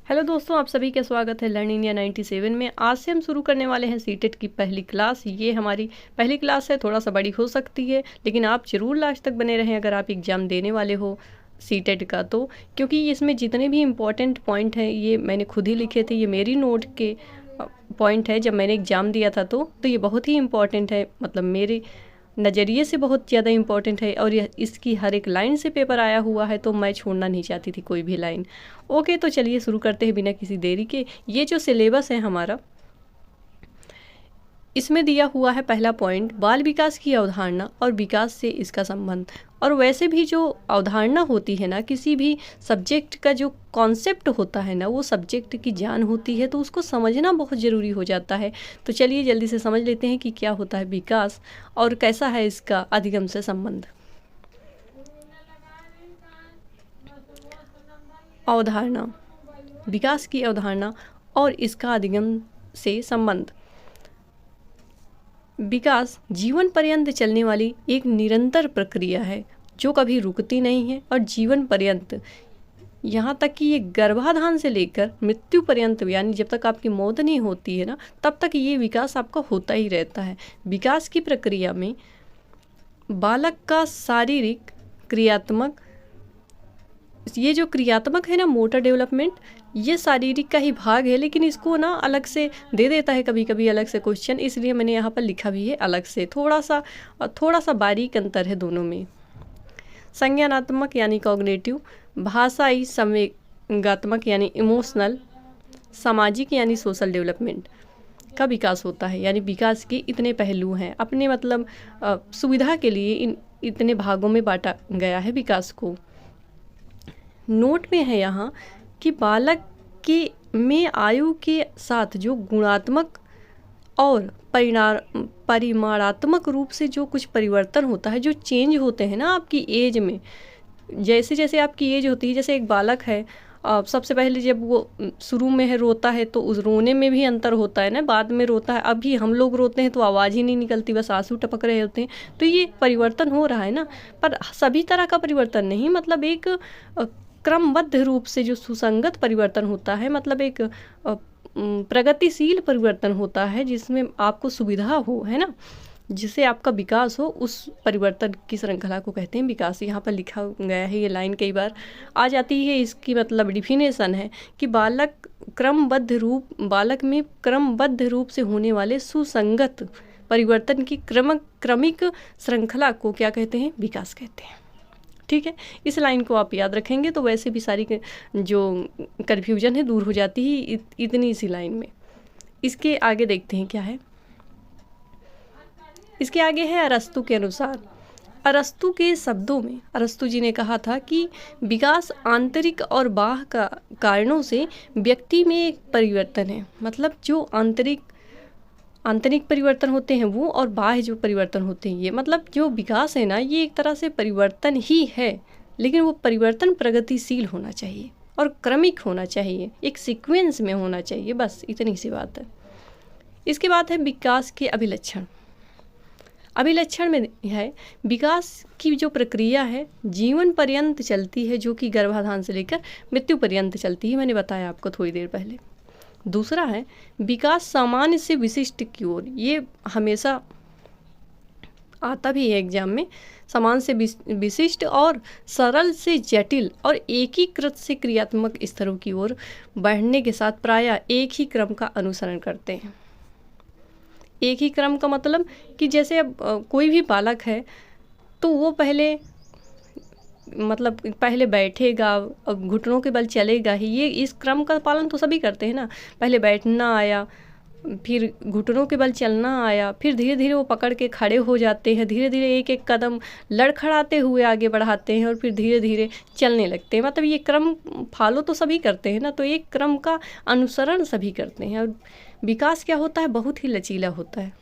Hello दोस्तों, आप सभी का स्वागत है लर्न इंडिया 97 में। आज से हम शुरू करने वाले हैं सीटेट की पहली क्लास। ये हमारी पहली क्लास है, थोड़ा सा बड़ी हो सकती है, लेकिन आप ज़रूर लास्ट तक बने रहें अगर आप एग्ज़ाम देने वाले हो सीटेट का तो, क्योंकि इसमें जितने भी इम्पोर्टेंट पॉइंट हैं ये मैंने खुद ही लिखे थे। ये मेरी नोट के पॉइंट है जब मैंने एग्ज़ाम दिया था तो ये बहुत ही इम्पॉर्टेंट है, मतलब मेरे नज़रिए से बहुत ज़्यादा इम्पॉर्टेंट है और यह इसकी हर एक लाइन से पेपर आया हुआ है, तो मैं छोड़ना नहीं चाहती थी कोई भी लाइन। ओके, तो चलिए शुरू करते हैं बिना किसी देरी के। ये जो सिलेबस है हमारा, इसमें दिया हुआ है पहला पॉइंट, बाल विकास की अवधारणा और विकास से इसका संबंध। और वैसे भी जो अवधारणा होती है ना, किसी भी सब्जेक्ट का जो कॉन्सेप्ट होता है ना, वो सब्जेक्ट की जान होती है, तो उसको समझना बहुत ज़रूरी हो जाता है। तो चलिए जल्दी से समझ लेते हैं कि क्या होता है विकास और कैसा है इसका अधिगम से संबंध। अवधारणा, विकास की अवधारणा और इसका अधिगम से संबंध। विकास जीवन पर्यंत चलने वाली एक निरंतर प्रक्रिया है जो कभी रुकती नहीं है और जीवन पर्यंत, यहाँ तक कि ये गर्भाधान से लेकर मृत्यु पर्यंत, यानी जब तक आपकी मौत नहीं होती है ना, तब तक ये विकास आपका होता ही रहता है। विकास की प्रक्रिया में बालक का शारीरिक, क्रियात्मक, ये जो क्रियात्मक है ना, मोटर डेवलपमेंट, ये शारीरिक का ही भाग है, लेकिन इसको ना अलग से दे देता है कभी कभी अलग से क्वेश्चन, इसलिए मैंने यहाँ पर लिखा भी है अलग से। थोड़ा सा बारीक अंतर है दोनों में। संज्ञानात्मक यानी कॉग्निटिव, भाषाई संवेगात्मक यानी इमोशनल, सामाजिक यानी सोशल डेवलपमेंट का विकास होता है। यानी विकास के इतने पहलू हैं, अपने मतलब सुविधा के लिए इतने भागों में बांटा गया है विकास को। नोट में है यहाँ कि बालक के में आयु के साथ जो गुणात्मक और परिमाणात्मक रूप से जो कुछ परिवर्तन होता है, जो चेंज होते हैं ना आपकी एज में, जैसे जैसे आपकी एज होती है, जैसे एक बालक है, सबसे पहले जब वो शुरू में है रोता है तो उस रोने में भी अंतर होता है ना, बाद में रोता है। अभी हम लोग रोते हैं तो आवाज़ ही नहीं निकलती, बस आंसू टपक रहे होते हैं। तो ये परिवर्तन हो रहा है ना, पर सभी तरह का परिवर्तन नहीं, मतलब एक क्रमबद्ध रूप से जो सुसंगत परिवर्तन होता है, मतलब एक प्रगतिशील परिवर्तन होता है जिसमें आपको सुविधा हो, है ना, जिससे आपका विकास हो, उस परिवर्तन की श्रृंखला को कहते हैं विकास। यहाँ पर लिखा गया है, ये लाइन कई बार आ जाती है। इसकी मतलब डिफिनेशन है कि बालक में क्रमबद्ध रूप से होने वाले सुसंगत परिवर्तन की क्रमिक श्रृंखला को क्या कहते हैं, विकास कहते हैं। ठीक है, इस लाइन को आप याद रखेंगे तो वैसे भी सारी जो कन्फ्यूजन है दूर हो जाती है इतनी सी लाइन में। इसके आगे देखते हैं क्या है। इसके आगे है अरस्तु के अनुसार। अरस्तु के शब्दों में अरस्तु जी ने कहा था कि विकास आंतरिक और बाह्य कारणों से व्यक्ति में एक परिवर्तन है। मतलब जो आंतरिक परिवर्तन होते हैं वो, और बाह्य जो परिवर्तन होते हैं ये, मतलब जो विकास है ना, ये एक तरह से परिवर्तन ही है, लेकिन वो परिवर्तन प्रगतिशील होना चाहिए और क्रमिक होना चाहिए, एक सीक्वेंस में होना चाहिए, बस इतनी सी बात है। इसके बाद है विकास के अभिलक्षण। अभिलक्षण में है विकास की जो प्रक्रिया है जीवन पर्यंत चलती है, जो कि गर्भाधान से लेकर मृत्यु पर्यंत चलती है, मैंने बताया आपको थोड़ी देर पहले। दूसरा है विकास सामान्य से विशिष्ट की ओर। ये हमेशा आता भी है एग्जाम में, समान से विशिष्ट और सरल से जटिल और एकीकृत से क्रियात्मक स्तरों की ओर बढ़ने के साथ प्रायः एक ही क्रम का अनुसरण करते हैं। एक ही क्रम का मतलब कि जैसे अब कोई भी बालक है तो वो पहले बैठेगा, अब घुटनों के बल चलेगा ही, ये इस क्रम का पालन तो सभी करते हैं ना। पहले बैठना आया, फिर घुटनों के बल चलना आया, फिर धीरे धीरे वो पकड़ के खड़े हो जाते हैं, धीरे धीरे एक एक कदम लड़खड़ाते हुए आगे बढ़ाते हैं और फिर धीरे धीरे चलने लगते हैं। मतलब ये क्रम फॉलो तो सभी करते हैं ना, तो एक क्रम का अनुसरण सभी करते हैं। और विकास क्या होता है, बहुत ही लचीला होता है।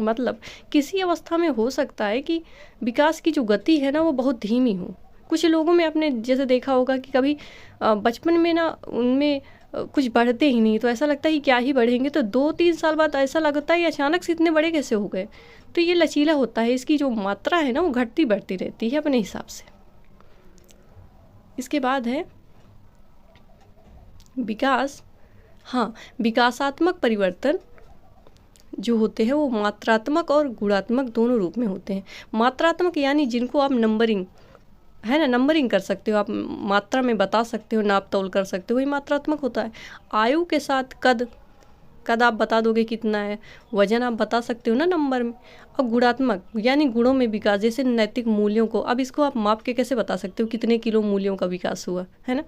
मतलब किसी अवस्था में हो सकता है कि विकास की जो गति है ना वो बहुत धीमी हो। कुछ लोगों में आपने जैसे देखा होगा कि कभी बचपन में ना उनमें कुछ बढ़ते ही नहीं, तो ऐसा लगता है कि क्या ही बढ़ेंगे, तो 2-3 साल बाद ऐसा लगता है अचानक से इतने बड़े कैसे हो गए। तो ये लचीला होता है, इसकी जो मात्रा है ना वो घटती बढ़ती रहती है अपने हिसाब से। इसके बाद है विकास, हाँ, विकासात्मक परिवर्तन जो होते हैं वो मात्रात्मक और गुणात्मक दोनों रूप में होते हैं। मात्रात्मक यानी जिनको आप नंबरिंग, है ना, नंबरिंग कर सकते हो, आप मात्रा में बता सकते हो, नाप तोल कर सकते हो, वही मात्रात्मक होता है। आयु के साथ कद आप बता दोगे कितना है, वजन आप बता सकते हो ना नंबर में। और गुणात्मक यानी गुणों में विकास, जैसे नैतिक मूल्यों को, अब इसको आप माप के कैसे बता सकते हो कितने किलो मूल्यों का विकास हुआ, है ना।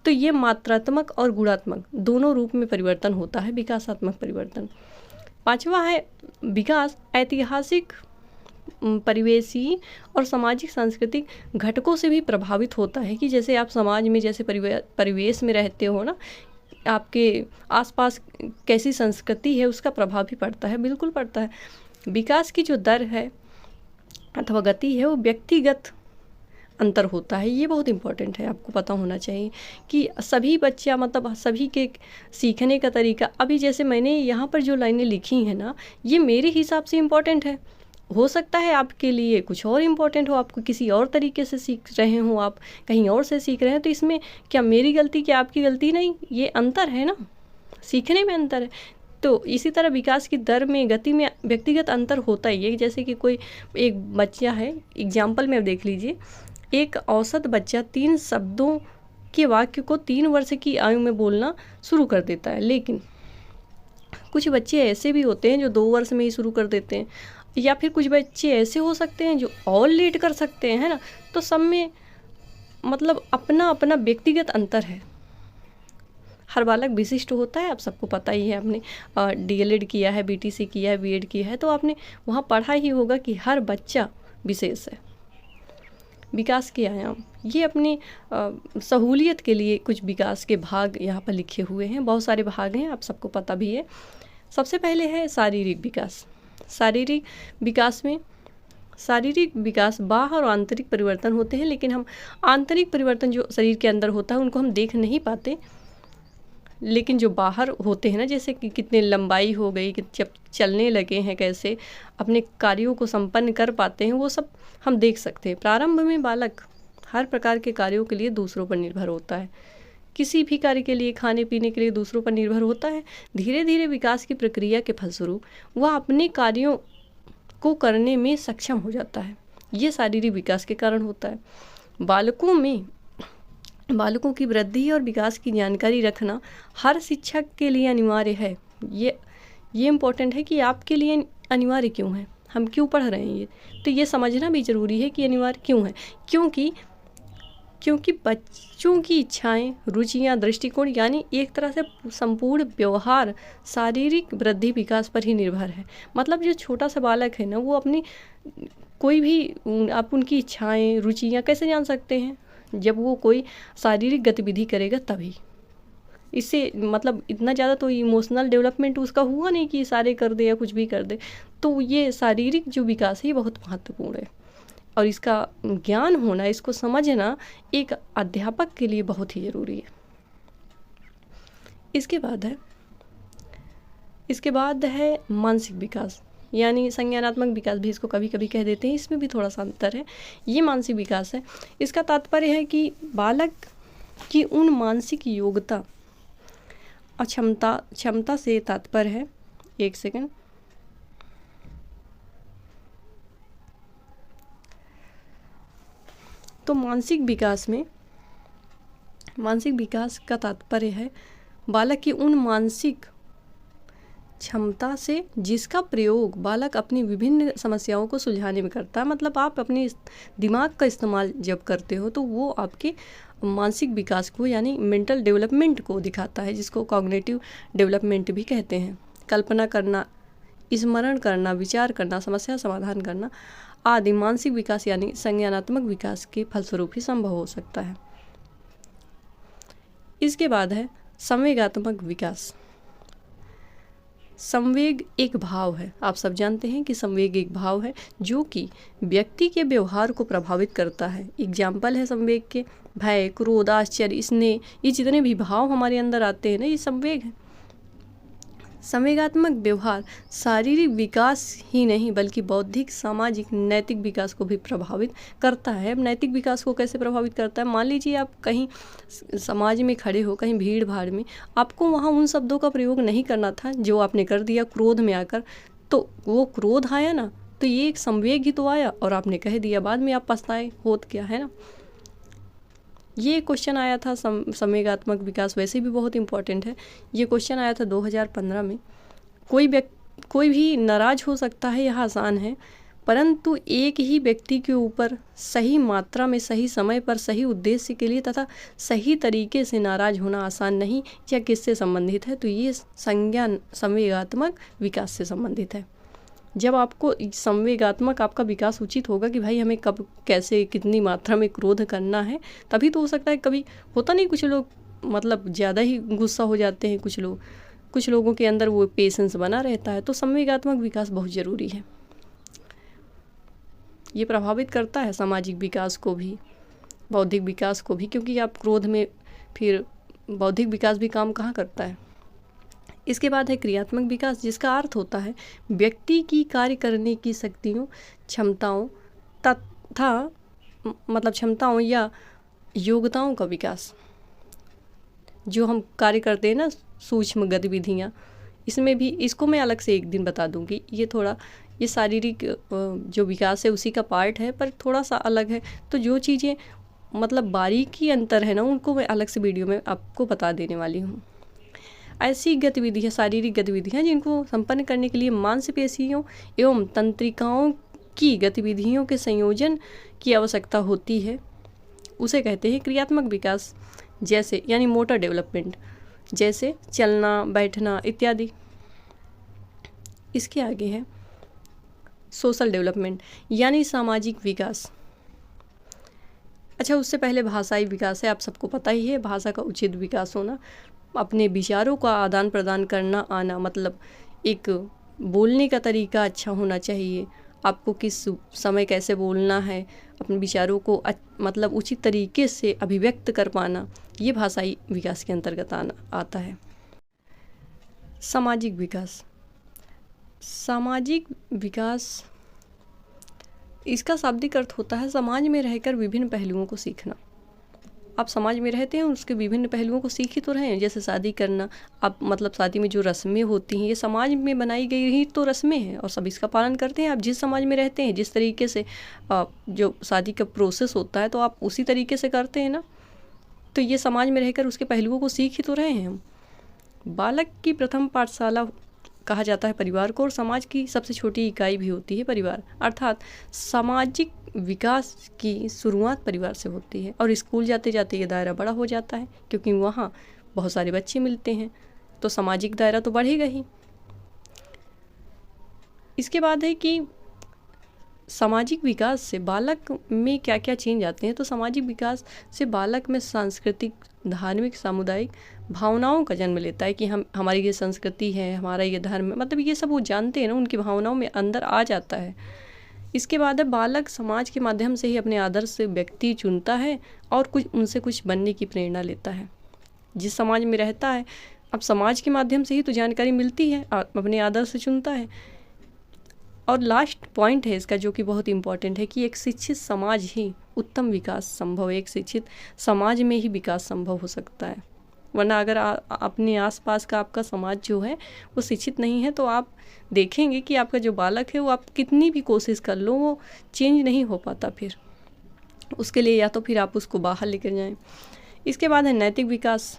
तो ये मात्रात्मक और गुणात्मक दोनों रूप में परिवर्तन होता है विकासात्मक परिवर्तन। पांचवा है विकास ऐतिहासिक, परिवेशी और सामाजिक सांस्कृतिक घटकों से भी प्रभावित होता है, कि जैसे आप समाज में जैसे परिवेश में रहते हो ना, आपके आसपास कैसी संस्कृति है उसका प्रभाव भी पड़ता है, बिल्कुल पड़ता है। विकास की जो दर है अथवा गति है वो व्यक्तिगत अंतर होता है, ये बहुत इम्पोर्टेंट है, आपको पता होना चाहिए कि सभी बच्चा, मतलब सभी के सीखने का तरीका, अभी जैसे मैंने यहाँ पर जो लाइनें लिखी हैं ना, ये मेरे हिसाब से इम्पोर्टेंट है, हो सकता है आपके लिए कुछ और इम्पोर्टेंट हो, आपको किसी और तरीके से सीख रहे हो, आप कहीं और से सीख रहे हैं, तो इसमें क्या मेरी गलती, क्या आपकी गलती नहीं, ये अंतर है ना, सीखने में अंतर है। तो इसी तरह विकास की दर में, गति में व्यक्तिगत अंतर होता ही है। जैसे कि कोई एक बच्चा है, एग्जाम्पल में अब देख लीजिए, एक औसत बच्चा 3 शब्दों के वाक्य को 3 वर्ष की आयु में बोलना शुरू कर देता है, लेकिन कुछ बच्चे ऐसे भी होते हैं जो 2 वर्ष में ही शुरू कर देते हैं, या फिर कुछ बच्चे ऐसे हो सकते हैं जो और लेट कर सकते हैं, है ना। तो सब में मतलब अपना अपना व्यक्तिगत अंतर है, हर बालक विशिष्ट होता है, आप सबको पता ही है। आपने DLED किया है, BTC किया है, B.Ed किया है, तो आपने वहाँ पढ़ा ही होगा कि हर बच्चा विशेष है। विकास के आयाम, ये अपनी सहूलियत के लिए कुछ विकास के भाग यहाँ पर लिखे हुए हैं, बहुत सारे भाग हैं, आप सबको पता भी है। सबसे पहले है शारीरिक विकास। शारीरिक विकास में, शारीरिक विकास बाह्य और आंतरिक परिवर्तन होते हैं, लेकिन हम आंतरिक परिवर्तन जो शरीर के अंदर होता है उनको हम देख नहीं पाते, लेकिन जो बाहर होते हैं ना, जैसे कि कितने लंबाई हो गई, कि जब चलने लगे हैं, कैसे अपने कार्यों को संपन्न कर पाते हैं, वो सब हम देख सकते हैं। प्रारंभ में बालक हर प्रकार के कार्यों के लिए दूसरों पर निर्भर होता है, किसी भी कार्य के लिए, खाने पीने के लिए दूसरों पर निर्भर होता है। धीरे धीरे विकास की प्रक्रिया के फलस्वरूप वह अपने कार्यों को करने में सक्षम हो जाता है, ये शारीरिक विकास के कारण होता है। बालकों की वृद्धि और विकास की जानकारी रखना हर शिक्षक के लिए अनिवार्य है। ये इम्पोर्टेंट है कि आपके लिए अनिवार्य क्यों है, हम क्यों पढ़ रहे हैं, ये तो ये समझना भी ज़रूरी है कि अनिवार्य क्यों है। क्योंकि बच्चों की इच्छाएं, रुचियां, दृष्टिकोण यानी एक तरह से संपूर्ण व्यवहार शारीरिक वृद्धि विकास पर ही निर्भर है। मतलब जो छोटा सा बालक है ना, वो अपनी कोई भी, आप उनकी इच्छाएं, रुचियां कैसे जान सकते हैं, जब वो कोई शारीरिक गतिविधि करेगा तभी। इससे मतलब इतना ज़्यादा तो इमोशनल डेवलपमेंट उसका हुआ नहीं कि इशारे कर दे या कुछ भी कर दे। तो ये शारीरिक जो विकास है बहुत महत्वपूर्ण है, और इसका ज्ञान होना, इसको समझना एक अध्यापक के लिए बहुत ही ज़रूरी है। इसके बाद है मानसिक विकास, यानी संज्ञानात्मक विकास भी इसको कभी कभी कह देते हैं, इसमें भी थोड़ा सा अंतर है। ये मानसिक विकास है, इसका तात्पर्य है कि बालक की उन मानसिक योग्यता और क्षमता से तात्पर्य है, एक सेकंड, तो मानसिक विकास का तात्पर्य है बालक की उन मानसिक क्षमता से जिसका प्रयोग बालक अपनी विभिन्न समस्याओं को सुलझाने में करता है। मतलब आप अपने दिमाग का इस्तेमाल जब करते हो तो वो आपके मानसिक विकास को यानी मेंटल डेवलपमेंट को दिखाता है, जिसको कॉग्निटिव डेवलपमेंट भी कहते हैं। कल्पना करना, स्मरण करना, विचार करना, समस्या समाधान करना आदि मानसिक विकास यानी संज्ञानात्मक विकास के फलस्वरूप ही संभव हो सकता है। इसके बाद है संवेगात्मक विकास। संवेग एक भाव है, आप सब जानते हैं कि संवेग एक भाव है जो कि व्यक्ति के व्यवहार को प्रभावित करता है। एग्जाम्पल है संवेग के भय, क्रोध, आश्चर्य, स्नेह, ये जितने भी भाव हमारे अंदर आते हैं ना, ये संवेग है। संवेगात्मक व्यवहार शारीरिक विकास ही नहीं बल्कि बौद्धिक, सामाजिक, नैतिक विकास को भी प्रभावित करता है। अब नैतिक विकास को कैसे प्रभावित करता है? मान लीजिए आप कहीं समाज में खड़े हो, कहीं भीड़ भाड़ में, आपको वहाँ उन शब्दों का प्रयोग नहीं करना था जो आपने कर दिया क्रोध में आकर। तो वो क्रोध आया ना, तो ये एक संवेग ही तो आया और आपने कह दिया, बाद में आप पछताए, होत क्या है ना। ये क्वेश्चन आया था। संवेगात्मक विकास वैसे भी बहुत इंपॉर्टेंट है। ये क्वेश्चन आया था 2015 में। कोई भी नाराज हो सकता है, यह आसान है, परंतु एक ही व्यक्ति के ऊपर सही मात्रा में, सही समय पर, सही उद्देश्य के लिए तथा सही तरीके से नाराज होना आसान नहीं। यह किससे संबंधित है? तो ये संवेगात्मक विकास से संबंधित है। जब आपको संवेगात्मक आपका विकास उचित होगा कि भाई हमें कब, कैसे, कितनी मात्रा में क्रोध करना है, तभी तो हो सकता है। कभी होता नहीं, कुछ लोग मतलब ज़्यादा ही गुस्सा हो जाते हैं, कुछ लोगों के अंदर वो पेशेंस बना रहता है। तो संवेगात्मक विकास बहुत ज़रूरी है। ये प्रभावित करता है सामाजिक विकास को भी, बौद्धिक विकास को भी, क्योंकि आप क्रोध में फिर बौद्धिक विकास भी काम कहाँ करता है। इसके बाद है क्रियात्मक विकास, जिसका अर्थ होता है व्यक्ति की कार्य करने की शक्तियों, क्षमताओं तथा मतलब क्षमताओं या योग्यताओं का विकास। जो हम कार्य करते हैं ना, सूक्ष्म गतिविधियाँ, इसमें भी, इसको मैं अलग से एक दिन बता दूंगी। ये शारीरिक जो विकास है उसी का पार्ट है, पर थोड़ा सा अलग है। तो जो चीज़ें मतलब बारीकी अंतर है ना, उनको मैं अलग से वीडियो में आपको बता देने वाली हूँ। ऐसी गतिविधियाँ, शारीरिक गतिविधियाँ जिनको संपन्न करने के लिए मांसपेशियों एवं तंत्रिकाओं की गतिविधियों के संयोजन की आवश्यकता होती है, उसे कहते हैं क्रियात्मक विकास। जैसे यानी मोटर डेवलपमेंट, जैसे चलना, बैठना इत्यादि। इसके आगे है सोशल डेवलपमेंट यानी सामाजिक विकास। अच्छा, उससे पहले भाषाई विकास है। आप सबको पता ही है, भाषा का उचित विकास होना, अपने विचारों का आदान प्रदान करना आना, मतलब एक बोलने का तरीका अच्छा होना चाहिए। आपको किस समय कैसे बोलना है, अपने विचारों को मतलब उचित तरीके से अभिव्यक्त कर पाना, ये भाषाई विकास के अंतर्गत आता है। सामाजिक विकास, सामाजिक विकास इसका शाब्दिक अर्थ होता है समाज में रहकर विभिन्न पहलुओं को सीखना। आप समाज में रहते हैं, उसके विभिन्न पहलुओं को सीख ही तो रहे हैं। जैसे शादी करना, आप मतलब शादी में जो रस्में होती हैं, ये समाज में बनाई गई ही तो रस्में हैं और सब इसका पालन करते हैं। आप जिस समाज में रहते हैं, जिस तरीके से जो शादी का प्रोसेस होता है, तो आप उसी तरीके से करते हैं ना। तो ये समाज में रहकर उसके पहलुओं को सीख ही तो रहे हैं हम। बालक की प्रथम पाठशाला कहा जाता है परिवार को, और समाज की सबसे छोटी इकाई भी होती है परिवार। अर्थात सामाजिक विकास की शुरुआत परिवार से होती है और स्कूल जाते जाते ये दायरा बड़ा हो जाता है, क्योंकि वहाँ बहुत सारे बच्चे मिलते हैं, तो सामाजिक दायरा तो बढ़ेगा ही। इसके बाद है कि सामाजिक विकास से बालक में क्या क्या चेंज आते हैं। तो सामाजिक विकास से बालक में सांस्कृतिक, धार्मिक, सामुदायिक भावनाओं का जन्म लेता है कि हमारी ये संस्कृति है, हमारा ये धर्म है, मतलब ये सब वो जानते हैं ना, उनकी भावनाओं में अंदर आ जाता है। इसके बाद है बालक समाज के माध्यम से ही अपने आदर्श व्यक्ति चुनता है और उनसे कुछ बनने की प्रेरणा लेता है। जिस समाज में रहता है, अब समाज के माध्यम से ही तो जानकारी मिलती है, अपने आदर्श चुनता है। और लास्ट पॉइंट है इसका, जो कि बहुत इंपॉर्टेंट है, कि एक शिक्षित समाज ही उत्तम विकास संभव है। एक शिक्षित समाज में ही विकास संभव हो सकता है, वरना अगर अपने आसपास का आपका समाज जो है वो शिक्षित नहीं है, तो आप देखेंगे कि आपका जो बालक है वो आप कितनी भी कोशिश कर लो, वो चेंज नहीं हो पाता। फिर उसके लिए या तो फिर आप उसको बाहर लेकर जाएं। इसके बाद है नैतिक विकास।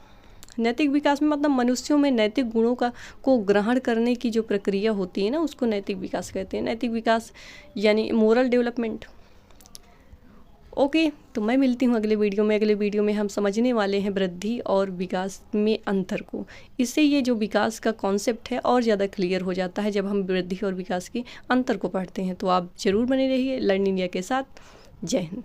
नैतिक विकास में मतलब मनुष्यों में नैतिक गुणों को ग्रहण करने की जो प्रक्रिया होती है ना, उसको नैतिक विकास कहते हैं। नैतिक विकास यानी मोरल डेवलपमेंट। ओके, तो मैं मिलती हूँ अगले वीडियो में। अगले वीडियो में हम समझने वाले हैं वृद्धि और विकास में अंतर को। इससे ये जो विकास का कॉन्सेप्ट है और ज़्यादा क्लियर हो जाता है जब हम वृद्धि और विकास के अंतर को पढ़ते हैं। तो आप ज़रूर बने रहिए लर्न इंडिया के साथ। जय हिंद।